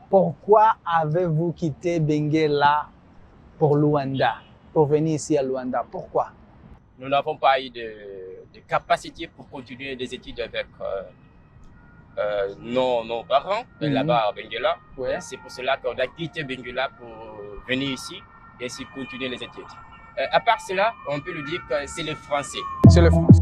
Pourquoi avez-vous quitté Benguela pour Luanda, pour venir ici à Luanda? Pourquoi? Nous n'avons pas eu de capacité pour continuer des études avec nos parents là-bas à Benguela. Ouais. C'est pour cela qu'on a quitté Benguela pour venir ici et ainsi continuer les études. À part cela, on peut le dire que c'est le français. C'est le français.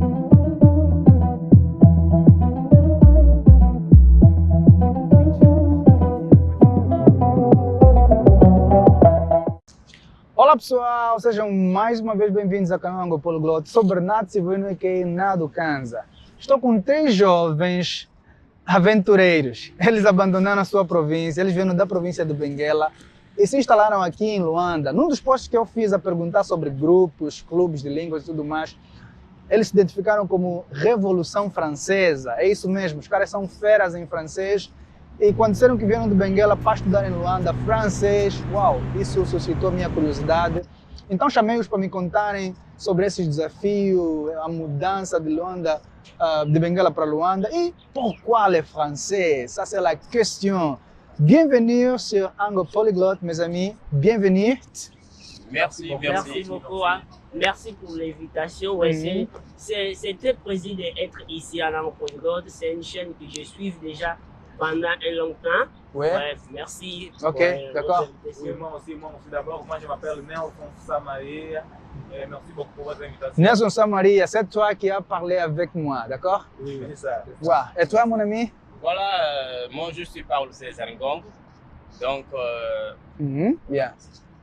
Olá pessoal, sejam mais uma vez bem-vindos ao canal Ango Polyglot. Sou Bernardo Silvino aqui na Ducanza. Estou com 3 jovens aventureiros. Eles abandonaram a sua província, eles vieram da província de Benguela e se instalaram aqui em Luanda. Num dos posts que eu fiz a perguntar sobre grupos, clubes de línguas e tudo mais, eles se identificaram como Revolução Francesa. É isso mesmo, os caras são feras em francês. E quando disseram que vieram de Benguela para estudar em Luanda francês, uau, isso suscitou a minha curiosidade. Então chamei-os para me contarem sobre esses desafios, a mudança de Luanda, de Benguela para Luanda et pourquoi les Français? Ça c'est la question. Bienvenue sur Ango Polyglot, mes amis. Bienvenue. Merci beaucoup. Hein. Merci pour l'invitation. Ouais, c'est très plaisir d'être ici à Ango Polyglot. C'est une chaîne que je suis déjà pendant un long temps. Ouais. Bref, merci. Ok, d'accord. Oui, moi aussi d'abord, moi je m'appelle Nelson Samaria. Merci beaucoup pour votre invitation. Nelson Samaria, c'est toi qui as parlé avec moi, d'accord? Oui, c'est ça. Ouais. Et toi, mon ami? Voilà, moi je suis Paulo César Ngong. Donc, Yeah.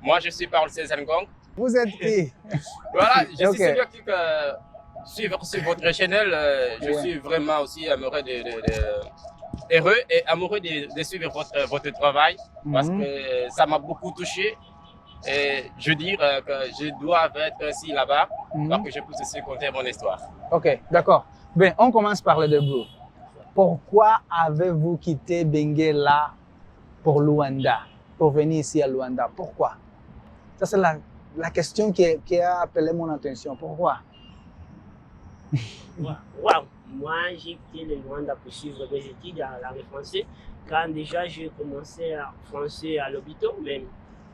moi je suis Paulo César Ngong. Vous êtes qui? Voilà, je Ok. suis celui qui suivre sur votre chaîne. Je suis vraiment aussi heureux et amoureux de suivre votre travail parce que ça m'a beaucoup touché. Et je dire que je dois être ici là-bas pour que je puisse aussi conter mon histoire. Ok, d'accord. Bien, on commence par le début. Pourquoi avez-vous quitté Benguela pour Luanda, pour venir ici à Luanda? Pourquoi? Ça, c'est la question qui a appelé mon attention. Pourquoi? Wow. Moi, j'ai quitté le Luanda pour suivre des études à la français. Quand déjà j'ai commencé à français à l'hôpital, même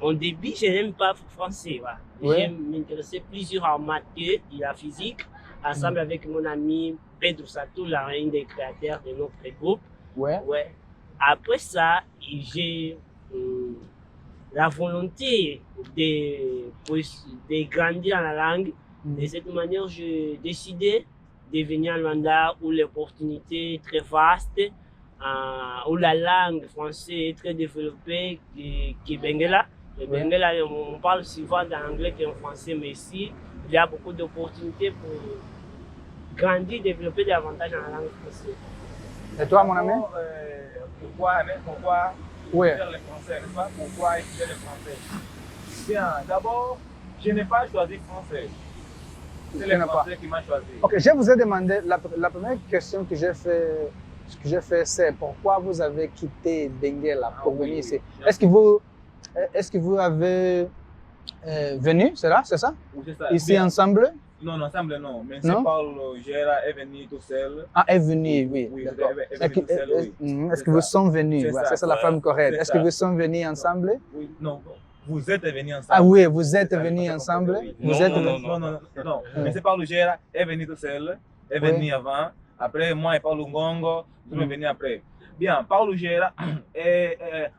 au début, je n'aime pas français. Voilà. Ouais. Je m'intéressais plusieurs en maths et la physique, ensemble avec mon ami Pedro Satou, l'un des créateurs de notre groupe. Ouais. Ouais. Après ça, j'ai la volonté de grandir dans la langue. De cette manière, j'ai décidé de venir à Luanda où l'opportunité est très vaste, où la langue française est très développée, qui est Benguela. Le Benguela, on parle souvent d'anglais qu'en français, mais ici, il y a beaucoup d'opportunités pour grandir, développer davantage dans la langue française. Et toi, mon ami? Pourquoi Ouais. faire le français, n'est-ce pas? Pourquoi étudier le français? Bien, d'abord, je n'ai pas choisi français. C'est le français qui m'a choisi. Ok, je vous ai demandé, la première question que j'ai fait, c'est pourquoi vous avez quitté Benguela pour venir ici? Est-ce que vous avez venu, c'est ça? Oui, c'est ça. Ici Bien. ensemble? Non, ensemble non. Mais Non? c'est Paulo Gera est venu tout seul. Ah, est venu, oui. Oui, D'accord. est venu tout seul, oui. Est-ce que vous sont venus? C'est Ouais, ça. c'est la forme correcte. C'est Est-ce que ça. vous sont venus ensemble? Oui, non. Vous êtes venus ensemble. Ah oui, vous êtes C'est ça, venus j'ai pas ensemble? compris, oui. Vous êtes Non. Mais c'est Paulo Gera est venu tout seul. Est venu avant. Après, moi et Paulo Ngongo, nous sommes venus après. Bien, Paulo Gera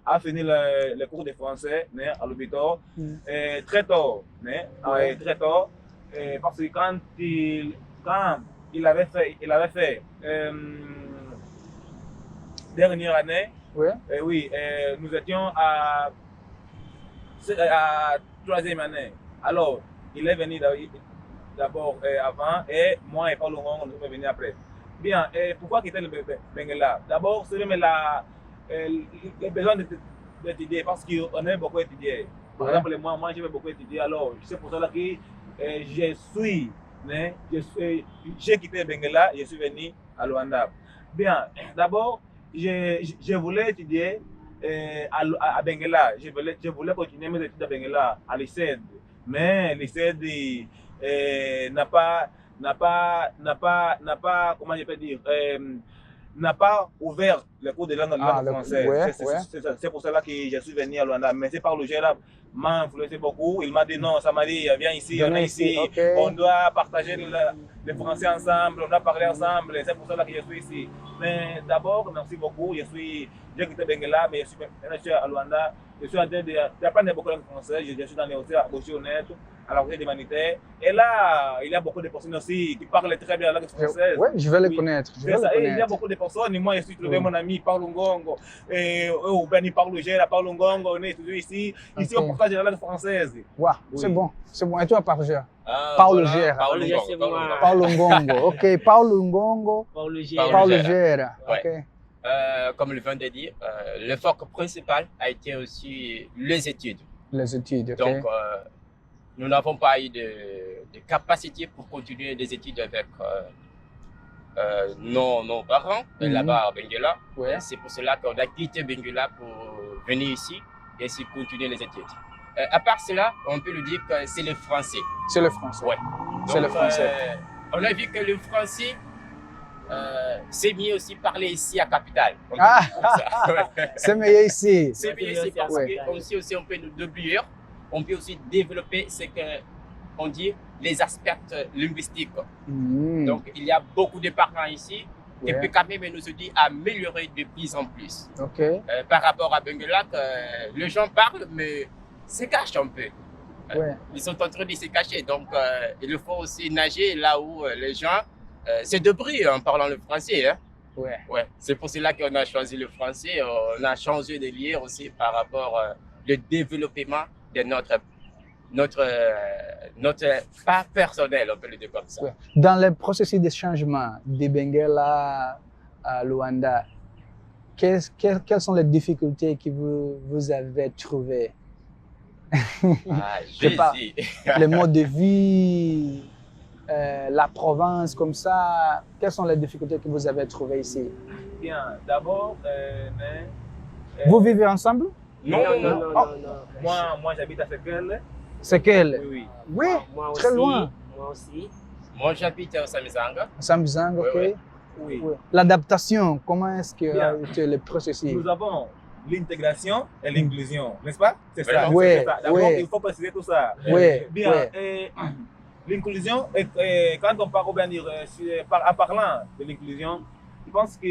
a fini le cours de français à l'hôpital très tôt. Très tôt. Parce que quand il avait fait dernière année, Oui. nous étions à 3e année. Alors, il est venu d'abord avant et moi et Paulo Ngongo, nous sommes venus après. Bien, pourquoi quitter le Benguela? D'abord, c'est même le besoin d'étudier parce qu'on aime beaucoup étudier. Par exemple, moi j'aime beaucoup étudier, alors c'est pour cela que j'ai quitté Benguela et je suis venu à Luanda. Bien, d'abord, je voulais étudier à Benguela. Je voulais continuer mes études à Benguela, à l'ICED. Mais l'ICED n'a pas, comment je peux dire, n'a pas ouvert le cours de langue Ah, le- française. ouais, C'est pour cela que je suis venu à Luanda. Mais c'est par le Gérard m'a influencé beaucoup. Il m'a dit non, Samari, viens ici, on Venez est ici, ici. ok. On doit partager le français ensemble, on doit parler ensemble. C'est pour cela que je suis ici. Mais d'abord, merci beaucoup. J'ai quitté Benguela, mais je suis à Luanda. Je suis en train d'apprendre beaucoup de langue française. Je suis dans les aussi honnête, à la Faculté d'Humanité. Et là, il y a beaucoup de personnes aussi qui parlent très bien la langue française. Oui, je vais le Oui. connaître. Je C'est vais le ça. Et il y a connaître. beaucoup de personnes. Et moi, je suis trouvé Oui. mon ami Paulo Ngongo. Et Ben Paulo Gera, Paulo Ngongo, on est toujours ici. Ici, Ok. on partage la langue française. Wow, Oui. c'est bon. C'est bon. Et toi, Parja? Ah, Paulo voilà, Gera. Paulo Paulo Ngongo, c'est Paulo moi. Ngongo. Paulo Ngongo. OK, Paulo Ngongo, Pour le Paulo Paulo Gera. Gera. Ouais. OK. Comme je viens de dire, le foc principal a été aussi les études. Les études, OK. Donc, nous n'avons pas eu de capacité pour continuer des études avec nos parents là-bas à Benguela. Ouais. C'est pour cela qu'on a quitté Benguela pour venir ici et ainsi continuer les études. À part cela, on peut le dire que c'est le français. C'est le français. Ouais. C'est le Donc, français. on a vu que le français, c'est mieux aussi parler ici à Capitale. On peut Ah, dire comme ça. Ouais. C'est meilleur ici. C'est mieux ici parce qu'on sait aussi, on peut nous débrouiller. On peut aussi développer ce qu'on dit, les aspects linguistiques. Mm. Donc, il y a beaucoup de parents ici qui Ouais. peuvent quand même nous aider à améliorer de plus en plus. OK. Par rapport à Benguela, les gens parlent, mais se cachent un peu. Ouais. Ils sont en train de se cacher. Donc, il faut aussi nager là où les gens se débrouillent en parlant le français. Hein. Ouais. Ouais. C'est pour cela qu'on a choisi le français. On a changé de lire aussi par rapport au développement de notre pas personnel, on peut le dire comme ça. Ouais. Dans le processus de changement de Benguela à Luanda, quelles sont les difficultés que vous avez trouvées? Ah, sais pas. Jésus. Le mode de vie, la province, comme ça. Quelles sont les difficultés que vous avez trouvées ici? Bien, d'abord, Vous vivez ensemble? Non, non, non, Oh. non. moi j'habite à Sekel. C'est quel? Oui, oui. Oui, Moi très aussi, loin. Moi aussi. Moi, j'habite à Samizanga. Samzang, ok. Oui, Oui. Oui. L'adaptation, comment est-ce que Bien. a été le processus? Nous avons l'intégration et l'inclusion, n'est-ce pas? C'est ça. Vraiment. Oui, C'est ça. D'abord, oui. il faut préciser tout ça. Oui, Bien, oui. l'inclusion, quand on parle, bien dire, en parlant de l'inclusion, je pense que,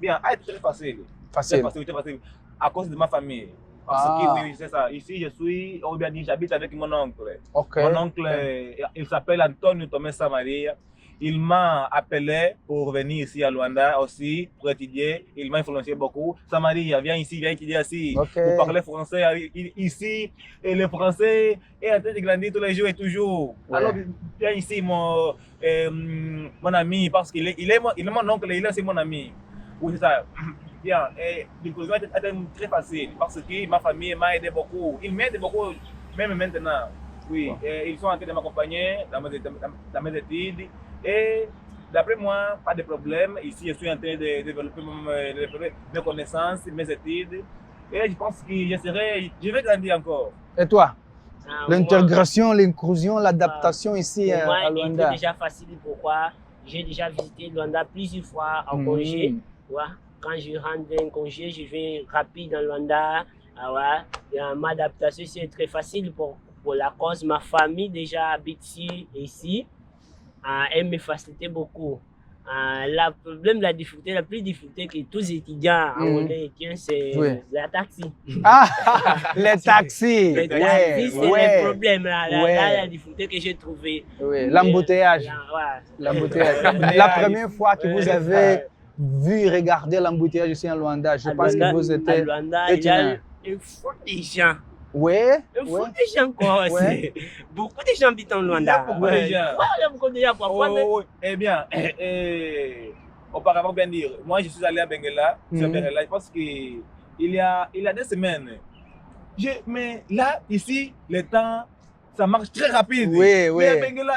bien, a été très facile. Facile. Très facile, à cause de ma famille. Parce Ah. que, oui, c'est ça. Ici, je suis, ou bien dire, j'habite avec mon oncle. Ok. Mon oncle, il s'appelle Antonio Tomé Samaria. Il m'a appelé pour venir ici à Luanda aussi, pour étudier. Il m'a influencé beaucoup. Samaria, viens ici, viens étudier ici. Ok. Pour parler français ici. Et le français est en train de grandir tous les jours et toujours. Ouais. Alors, viens ici, mon ami, parce qu'il est mon oncle, il est aussi mon ami. Oui, c'est ça. Bien, et l'inclusion était très facile parce que ma famille m'a aidé beaucoup. Ils m'aident beaucoup, même maintenant. Oui, et ils sont en train de m'accompagner dans mes études. Et d'après moi, pas de problème. Ici, je suis en train de développer mes connaissances, mes études. Et je pense que je vais grandir encore. Et toi? Ah, L'intégration, l'inclusion, l'adaptation ici pour moi, à il Luanda. est déjà facile. Pourquoi? J'ai déjà visité Luanda plusieurs fois en congé. Ouais. Quand je rentre d'un congé, je vais rapide dans Luanda. Ah ouais. Et ma adaptation, c'est très facile pour la cause. Ma famille déjà habite ici. Elle me facilitait beaucoup. Le problème, la plus difficulté que tous les étudiants c'est Oui. la taxi. Ah, les taxis. Les Ouais, taxis, c'est ouais, le problème. Là, Ouais. là, la difficulté que j'ai trouvée. oui. L'embouteillage. Ouais. L'embouteillage. La première fois que vous avez vu regarder l'embouteillage ici en Luanda, je pense que vous À étiez Luanda, il y a une foule de gens. Ouais, Une foule ouais. de gens, quoi. Ouais. Beaucoup de gens habitent en Luanda. Il y a beaucoup de gens. Ouais, il y a beaucoup de gens. Pourquoi? Oh, eh bien, auparavant, bien dire, moi je suis allé à Benguela, je pense qu'il y a 2 semaines. Mais là, ici, le temps, ça marche très rapide. Oui, oui. Mais à Benguela,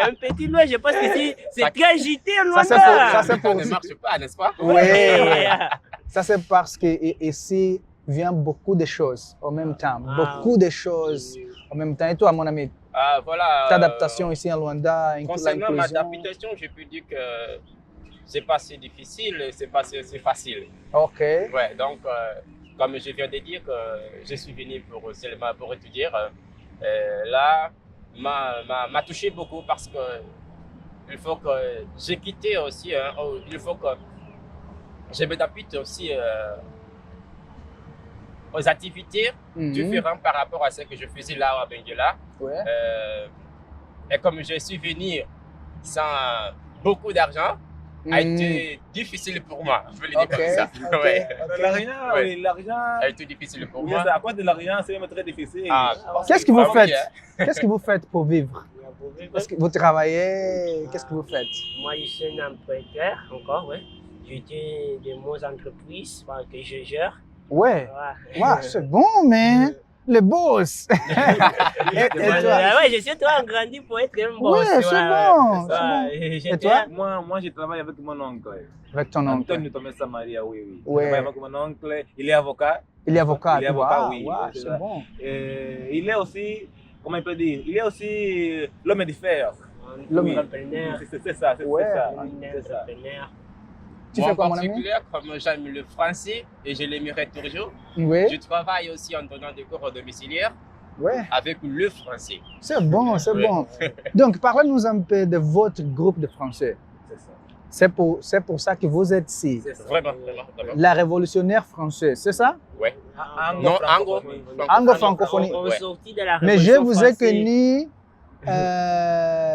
Un petit loin, je pense que c'est très agité en Ça, c'est Luanda. Ça ne marche pas, n'est-ce pas? Oui. Yeah. Ça, c'est parce que ici vient beaucoup de choses en même temps. Beaucoup de choses en même temps. Et toi, mon ami, Voilà. ta adaptation ici en Luanda, Concernant ma l'inclusion. adaptation, je peux dire que c'est pas si difficile, c'est pas si facile. Ok. Ouais, donc, comme je viens de dire, que je suis venu seulement pour étudier, là, m'a touché beaucoup parce que il faut que j'ai quitté aussi, hein, il faut que je m'adapte aussi aux activités différentes par rapport à ce que je faisais là à Benguela. Ouais. Et comme je suis venu sans beaucoup d'argent, a été difficile pour moi. Je veux le dire comme ça. Ok. Ouais. L'argent, Ouais. oui, l'argent. A été difficile pour Oui, moi. à cause de l'argent, c'est même très difficile. Ah, Qu'est-ce que vous Ah oui, faites? hein. Qu'est-ce que vous faites pour vivre? Est-ce que vous travaillez? Qu'est-ce que vous faites? Moi, je suis un emprunteur encore, ouais. J'ai des mots entreprises que je gère. Ouais. Ouais. Ouais, c'est bon, man. Le boss. Et toi? Ouais, je sais, toi, on grandit pour être un boss. Ouais, c'est bon. Et toi? Moi, je travaille avec mon oncle. Avec ton oncle. Antonio Tomé Samaria, oui, oui. Ouais. Je travaille avec mon oncle. Il est avocat. Il est avocat. Il est avocat, Wow, oui. wow, C'est c'est ça. bon. Il est aussi, comment on peut dire, il est aussi l'homme de fer. L'homme Oui. entrepreneur. C'est ça, c'est Ouais. ça. Un C'est ça. entrepreneur. Tu Moi, fais en quoi, mon ami? particulier, comme j'aime le français et je l'aimerais toujours, Oui. je travaille aussi en donnant des cours domiciliaires Ouais. avec le français. C'est bon, c'est Ouais. bon. Donc, parlez-nous un peu de votre groupe de français. C'est ça. C'est pour ça que vous êtes ici. C'est ça. Vraiment, vraiment, vraiment. La révolutionnaire française, c'est ça? Ouais. Anglo- Non, francophonie. Anglo-francophonie. On Ouais. sortit de la Mais je Révolution vous ai française. connu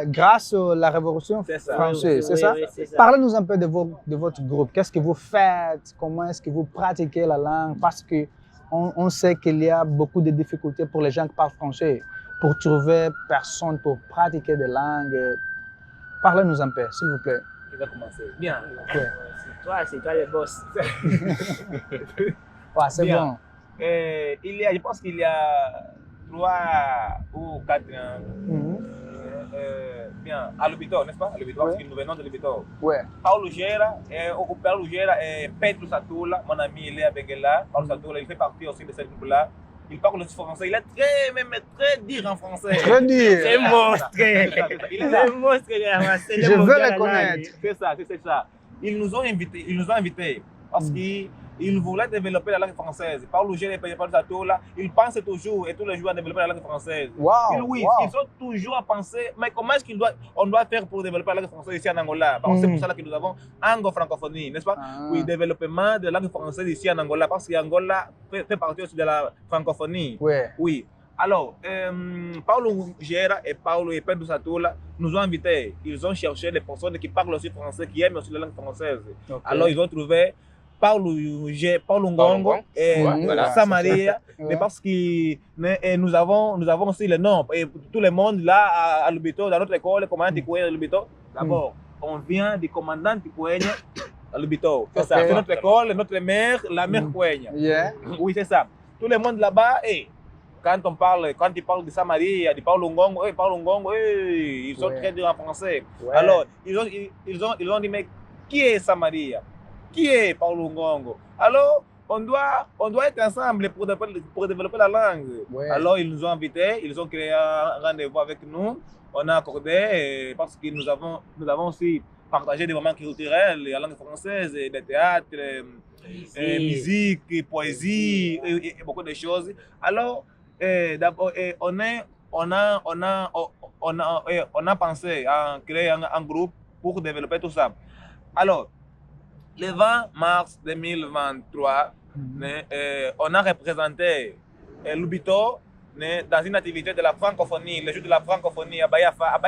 grâce à la révolution C'est ça. française, c'est Oui, ça? oui, c'est ça. Parlez-nous un peu de votre groupe. Qu'est-ce que vous faites? Comment est-ce que vous pratiquez la langue? Parce que on sait qu'il y a beaucoup de difficultés pour les gens qui parlent français, pour trouver personne pour pratiquer des langues. Parlez-nous un peu, s'il vous plaît. Qui va commencer? Bien. Ouais, C'est toi le boss. ouais, c'est Bien. bon. Je pense qu'il y a 3 ou 4 ans. Mhm. Bien, à l'hôpital, n'est-ce pas? À l'hôpital, Ouais. parce que nous venons de l'hôpital. Ouais. Paulo Gera, au Paulo Gera, Pedro Satoula, mon ami, il est à Benguela. Paulo Satoula, il fait partie aussi de ce groupe-là. Il parle aussi français. Il est très dur en français. Très bien. C'est un monstre. Il est là. C'est un monstre. C'est Je le veux monstre de le la connaître. langue. C'est ça, c'est ça. Ils nous ont invités parce qu'ils voulaient développer la langue française. Paulo Gera et Pedro Satoula, ils pensent toujours et tous les jours à développer la langue française. Wow. Oui, wow. ils sont toujours à penser, mais comment est-ce qu'on doit faire pour développer la langue française ici en Angola? Parce que c'est pour ça que nous avons Ango-francophonie, n'est-ce pas? Ah. Oui, développement de la langue française ici en Angola, parce qu'Angola fait partie aussi de la francophonie. Ouais. Oui. Alors, Paulo Gera et Paulo et Pedro Satoula nous ont invités. Ils ont cherché des personnes qui parlent aussi français, qui aiment aussi la langue française. Ok. Alors, ils ont trouvé Paulo Ngongo et Ouais, voilà, Samaria. Ouais. Mais parce que nous avons aussi le nom. Et tout le monde là à l'hôpital, dans notre école, le commandant Tikouenya à l'hôpital. D'abord, on vient du commandant Tikouenya à l'hôpital. C'est ça. Ok. C'est notre école, notre mère, la mère Kouenya. Yeah. Oui, c'est ça. Tout le monde là-bas, quand il parle de Samaria, de Paulo Ngongo, ils sont Ouais. très durs en français. Ouais. Alors, ils ont dit, mais qui est Samaria? Qui est Paulo Ngongo? Alors, on doit être ensemble pour développer la langue. Ouais. Alors, ils nous ont invités, ils ont créé un rendez-vous avec nous. On a accordé parce que nous avons aussi partagé des moments culturels, la langue française, des théâtres, musique, poésie et beaucoup de choses. Alors, d'abord, on a pensé à créer un groupe pour développer tout ça. Alors, le 20 mars 2023, on a représenté l'Ubito dans une activité de la francophonie, le jour de la francophonie à Bayafar.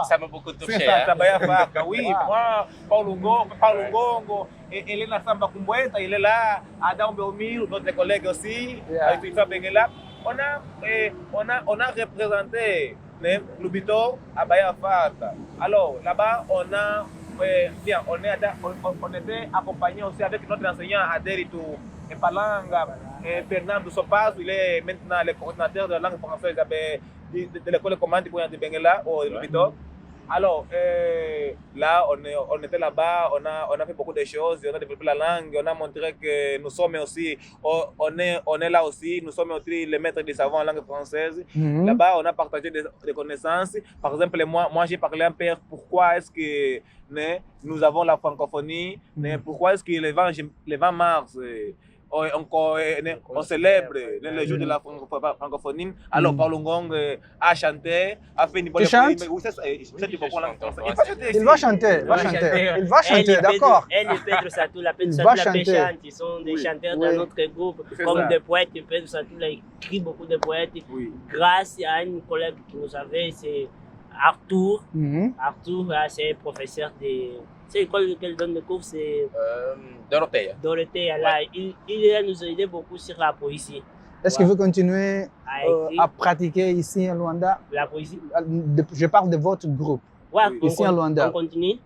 Ça m'a beaucoup touché. C'est ça, Hein? à Bayafar. Oui, Wow. moi, Paulo Ngongo, Elena Samba Kumbueta, il est là, Adam Beomir, notre collègue aussi, Yeah. avec Tifa Benguela. On a représenté l'Ubito à Bayafar. Alors, là-bas, on était accompagné aussi avec notre enseignant Aderitu Palanga, Fernando Sopas, il est maintenant le coordinateur de la langue française de l'école commande de Benguela au Lubito. Alors, là, on était là-bas, on a fait beaucoup de choses, on a développé la langue, on a montré que nous sommes aussi, on est là aussi, nous sommes aussi les maîtres des savants en langue française. Là-bas, on a partagé des connaissances. Par exemple, moi j'ai parlé un peu pourquoi est-ce que nous avons la francophonie, pourquoi est-ce que le 20 mars, on célèbre le jour de la francophonie. Alors, Paul Ngong a chanté, a fait une bonne... Tu chantes? Il va chanter, il va chanter. Il va chanter, d'accord. Elle et Pedro Satou, la Pedro Il Satou, va la chanter. chante, ils sont des chanteurs dans notre groupe, comme des poètes. Pedro Satou a écrit beaucoup de poètes. Grâce à une collègue qui nous avait, c'est Arthur. Arthur, c'est professeur de... C'est l'école qu'elle donne le cours, c'est Dorothée. Dorothée. Là, il nous a aidé beaucoup sur la poésie. Est-ce que vous continuez à pratiquer ici en Luanda? La poésie? Je parle de votre groupe. Ouais, ici en Luanda. On continue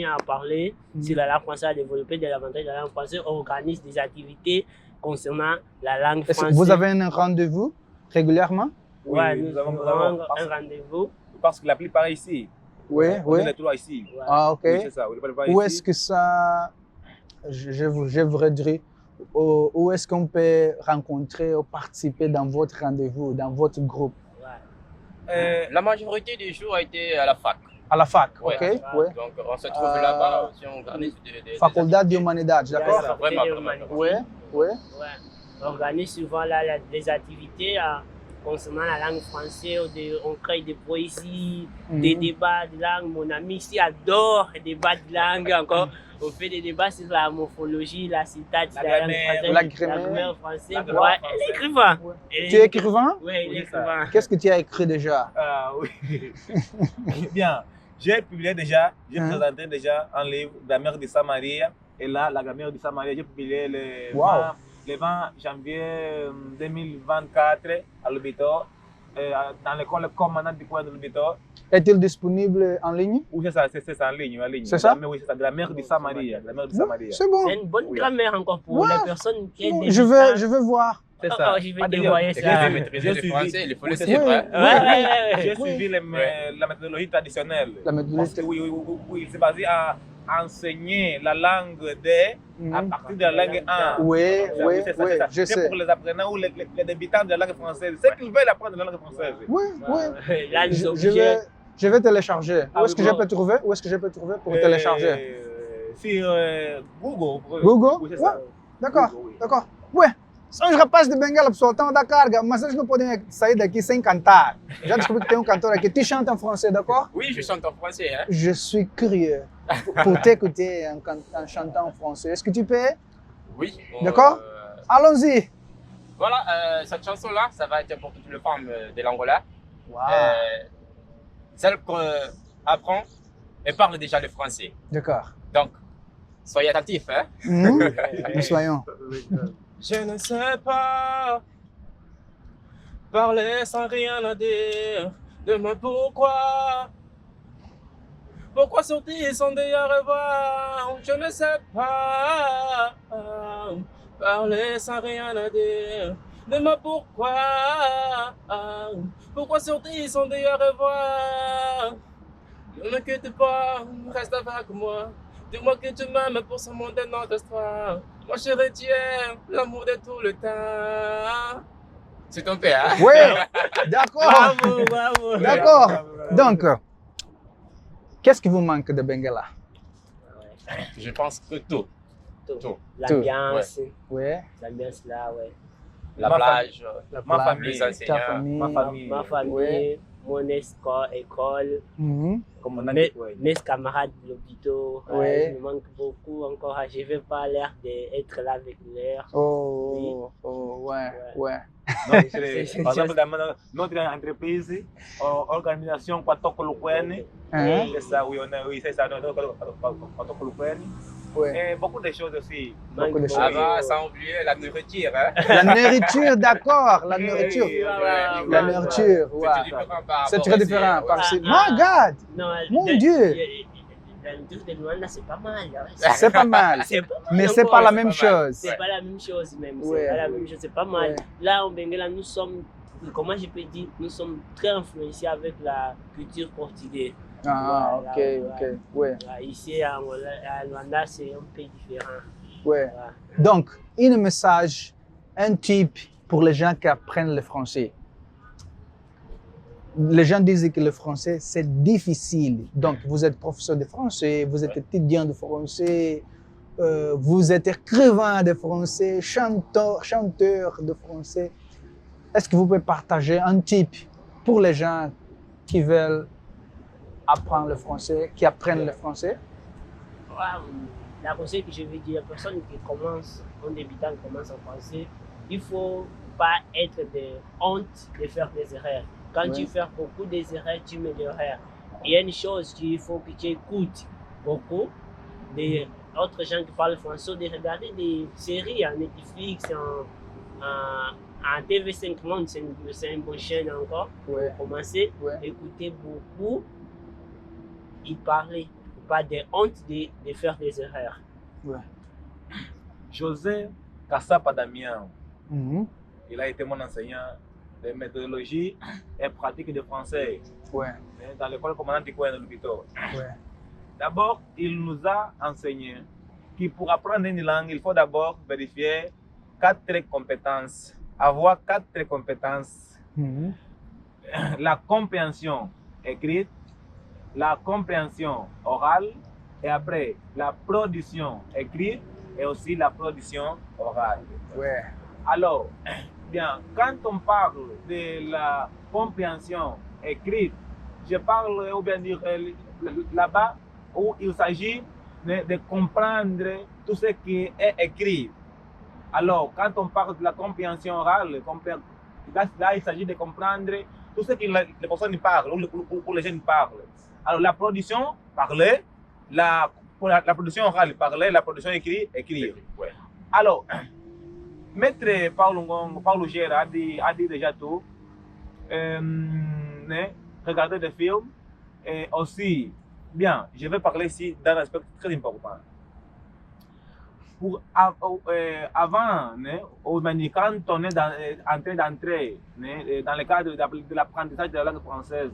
à parler sur la langue française, à développer des avantages de la langue française, on organise des activités concernant la langue française. Est-ce que vous avez un rendez-vous régulièrement? Oui, nous avons un rendez-vous. Parce que la plupart ici. Oui, oui. On est trois ici. Ouais. Ah, ok. Oui, c'est ça. Où est-ce que ça, je voudrais dire, où est-ce qu'on peut rencontrer ou participer dans votre rendez-vous, dans votre groupe? La majorité des jours a été à la fac. À la fac, Ouais, ok. à la fac. Ouais. Donc on se trouve là-bas, si on organise des Faculté d'Humanidades, d'accord? Ça, vraiment. Oui, oui. On organise souvent là, des activités concernant la langue française, on crée des poésies, des débats de langue. Mon ami ici adore les débats de langue encore. On fait des débats sur la morphologie, la syntaxe, la grammaire française. Elle est écrivain. Tu es écrivain? Oui, il est écrivain. Qu'est-ce que tu as écrit déjà? Ah oui. Bien. J'ai publié déjà, j'ai présenté déjà un livre, Grammaire de Samaria. Et là, la Grammaire de Samaria, j'ai publié le 20 janvier 2024 à l'Obitor, dans l'école commandant du coin de l'Obitor. Est-il disponible en ligne? Oui, c'est ça, c'est en ligne. C'est ça? Oui, c'est ça, Grammaire de Samaria. C'est bon. C'est une bonne grammaire encore pour les personnes qui ont des je veux voir. C'est ça. Je vais te voyer ça. Maîtriser le français, il faut le suivre. J'ai suivi la méthodologie traditionnelle. Parce que oui, c'est basé à enseigner la langue D à partir de la langue 1. Oui, je sais. C'est pour les apprenants ou les débutants de la langue française. Ceux qui veulent apprendre la langue française. Oui. Là, je vais télécharger. Où est-ce que je peux trouver? Où est-ce que je peux trouver pour télécharger? Sur Google. Google? Oui, c'est ça. D'accord. Ouais. São os rapazes de Benguela, pessoal, estão da carga, mas eles não podem sair daqui sem cantar. Já descobri que tem um cantor aqui. Tu chantes en français, d'accord? Oui, je chante en français. Hein? Je suis curieux pour t'écouter en chantant en français. Est-ce que tu peux? Oui. D'accord? Allons-y. Voilà, cette chanson-là, ça va être pour toutes les femmes de l'Angola. Wow. Celle qu'on apprend et parle déjà le français. D'accord. Donc, soyez attentifs. Hein? Nous soyons. Je ne sais pas parler sans rien à dire. Demain pourquoi sortir sans dire au revoir? Je ne sais pas parler sans rien à dire. Demain pourquoi sortir sans dire au revoir? Ne me quitte pas, reste avec moi. Dis-moi que tu m'aimes pour ce monde de notre histoire. Moi je retiens l'amour de tout le temps. C'est ton père, hein? Oui, d'accord. Bravo. D'accord. Donc, qu'est-ce qui vous manque de Benguela? Je pense que tout. L'ambiance. Ouais. L'ambiance là, ouais. La plage, Ma famille, les enseignants. Ta famille. Ma famille, mon école, comme on a dit. mes camarades de l'hôpital. Ouais. Il me manque beaucoup encore. Je ne vais pas l'air d'être là avec l'air. Ouais. Par exemple, dans notre entreprise, organisation Kwatoko Lukwene, c'est ça, oui, c'est ça, Kwatoko Lukwene. Et beaucoup de choses aussi. Beaucoup de choses. Avant, sans oublier la nourriture. Hein? La nourriture, d'accord. La nourriture. La nourriture, ouais. C'est très différent. My God! Mon Dieu! La nourriture de Luanda, c'est pas mal. C'est pas mal. Mais c'est pas la même chose. C'est pas la même chose même. Ouais. C'est pas la même chose, c'est pas mal. Là, en Benguela, nous sommes comment je peux dire, nous sommes très influencés avec la culture portugaise. Ah, Voilà, ok, voilà. ok. Ouais, Voilà, ici à Luanda, c'est un peu différent. ouais. Voilà. Donc, un message, un type pour les gens qui apprennent le français. Les gens disent que le français, c'est difficile. Donc, vous êtes professeur de français, vous êtes étudiant de français, vous êtes écrivain de français, chanteur de français. Est-ce que vous pouvez partager un type pour les gens qui veulent apprendre le français, qui apprennent le français? Voilà, la conseil que je veux dire, la personne qui commence, en débutant, commence en français, il ne faut pas être de honte de faire des erreurs. Quand tu fais beaucoup des erreurs, tu mets l'erreur. Il y a une chose qu'il faut que tu écoutes beaucoup d'autres gens qui parlent français, de regarder des séries en Netflix, en TV5 Monde, c'est une bonne chaîne encore pour commencer. Écouter beaucoup et parler. Pas de honte de faire des erreurs. José Kassapa Damien, il a été mon enseignant de méthodologie et pratique de français dans l'école commandante de l'hôpital. D'abord, il nous a enseigné que pour apprendre une langue, il faut d'abord vérifier 4 compétences. Avoir 4 compétences. La compréhension écrite, la compréhension orale et après la production écrite et aussi la production orale. Alors, bien, quand on parle de la compréhension écrite, je parle, ou bien dire là-bas, où il s'agit de comprendre tout ce qui est écrit. Alors, quand on parle de la compréhension orale, là il s'agit de comprendre tout ce que les personnes parlent, ou les jeunes parlent. Alors, la production, parler, la production orale, parler, la production écrite, écrire. Alors, Maître Paulo Gera a dit déjà tout. Regarder des films et aussi, bien, je vais parler ici d'un aspect très important. Avant, quand on est en train d'entrer dans le cadre de l'apprentissage de la langue française,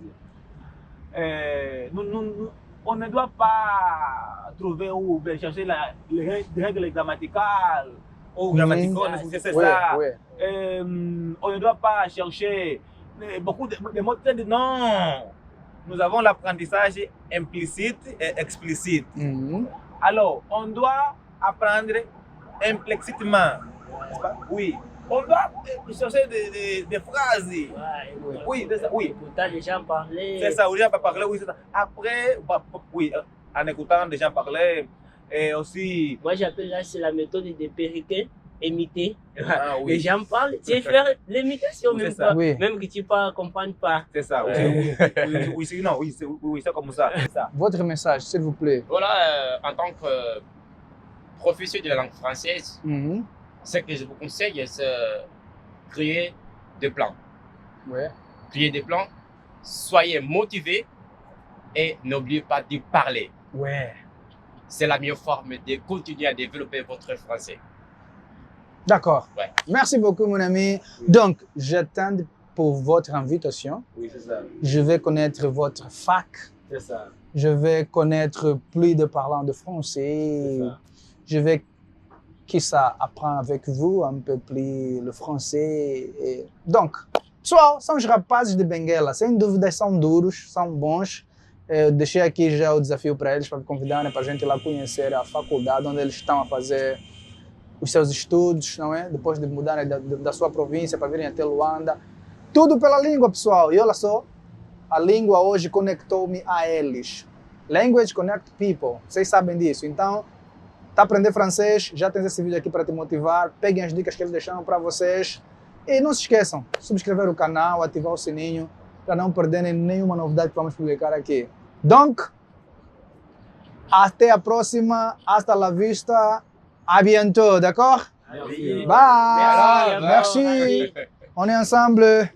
on ne doit pas trouver ou chercher les règles grammaticales ou grammaticales, c'est ça. On ne doit pas chercher beaucoup de mots. Non, nous avons l'apprentissage implicite et explicite. Alors, on doit apprendre implicitement. Oui. On doit chercher des phrases. Oui, c'est ça. Oui. Écoutant les gens parler. C'est ça, les gens parler, oui, c'est ça. Après, oui, en écoutant les gens parler, et aussi. Moi, j'appelle là, c'est la méthode des perroquets, imiter. Oui. Les gens parlent, tu sais faire l'imitation même pas. Même que tu ne comprends pas. C'est ça, oui, c'est comme ça. Votre message, s'il vous plaît. Voilà, en tant que professeur de la langue française, ce que je vous conseille, c'est créer des plans. Créer des plans, soyez motivés et n'oubliez pas de parler. C'est la meilleure forme de continuer à développer votre français. D'accord. Merci beaucoup, mon ami. Donc, j'attends pour votre invitation. Oui, c'est ça. Je vais connaître votre fac. C'est ça. Je vais connaître plus de parlants de français. C'est ça. Je vais qui ça apprend avec vous un peu plus le français. Donc, pessoal, são os rapazes de Benguela. Sem dúvidas, são duros, são bons. Eu deixei aqui já o desafio para eles, para me convidarem para a gente ir lá conhecer a faculdade onde eles estão a fazer os seus estudos, não é? Depois de mudarem da sua província para virem até Luanda. Tudo pela língua, pessoal. E olha só, a língua hoje conectou-me a eles. Language connect people. Vocês sabem disso. Então, tá aprender francês, já tens esse vídeo aqui para te motivar. Peguem as dicas que eles deixaram para vocês. E não se esqueçam, subscrever o canal, ativar o sininho, para não perderem nenhuma novidade que vamos publicar aqui. Donc, até a próxima. Hasta la vista. À bientôt, d'accord? Merci. Bye. Merci. Merci. On est ensemble.